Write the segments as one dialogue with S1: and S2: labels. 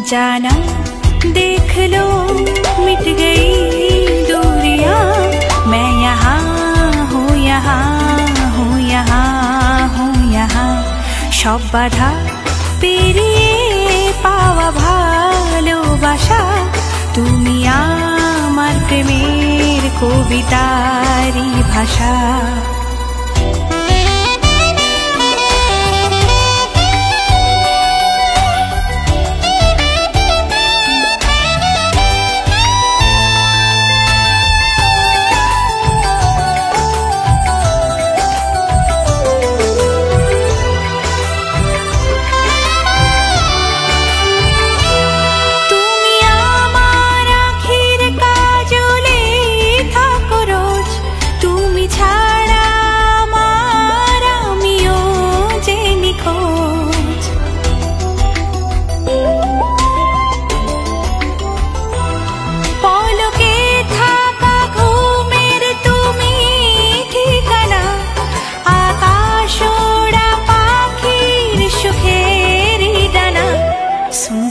S1: जाना देख लो मिट गई दूरियां, मैं यहाँ हूँ यहाँ हूँ यहाँ हूँ यहाँ। सब बाधा पेरिए पावा भालोबाशा, तुमी आमार प्रेमेर कवितारी भाषा।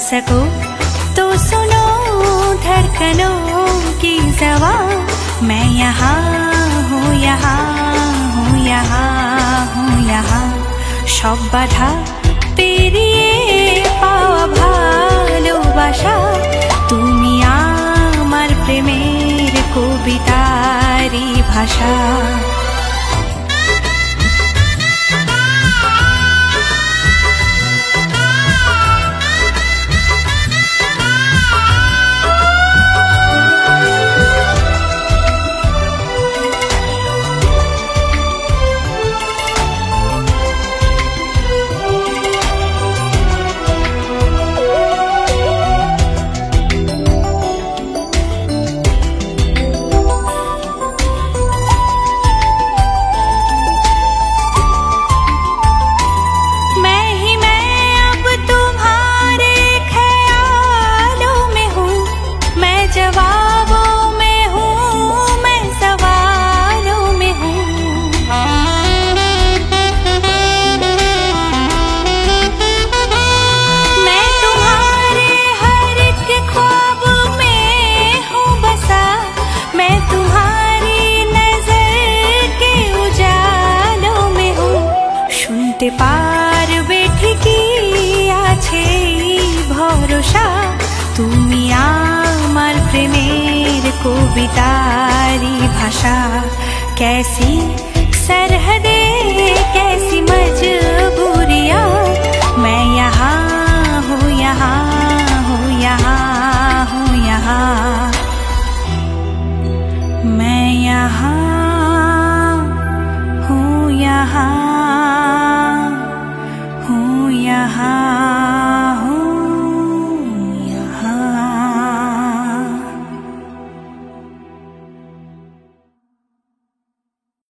S1: सको तो सुनो धड़कनों की ज़बान, मैं यहाँ हूँ यहाँ हूँ यहाँ हूँ यहाँ। सब बाधा पेरिए पावा भालोबाशा, तुमी आमार प्रेमेर कवितारी भाषा। पार बैठे की आछे भरोसा, तुमी आमार प्रेमेर कवितारी भाषा। कैसी सरहदे कैसी मजबूरियां, मैं यहाँ हूँ यहाँ हूँ यहाँ हूँ यहाँ। मैं यहाँ हूँ यहाँ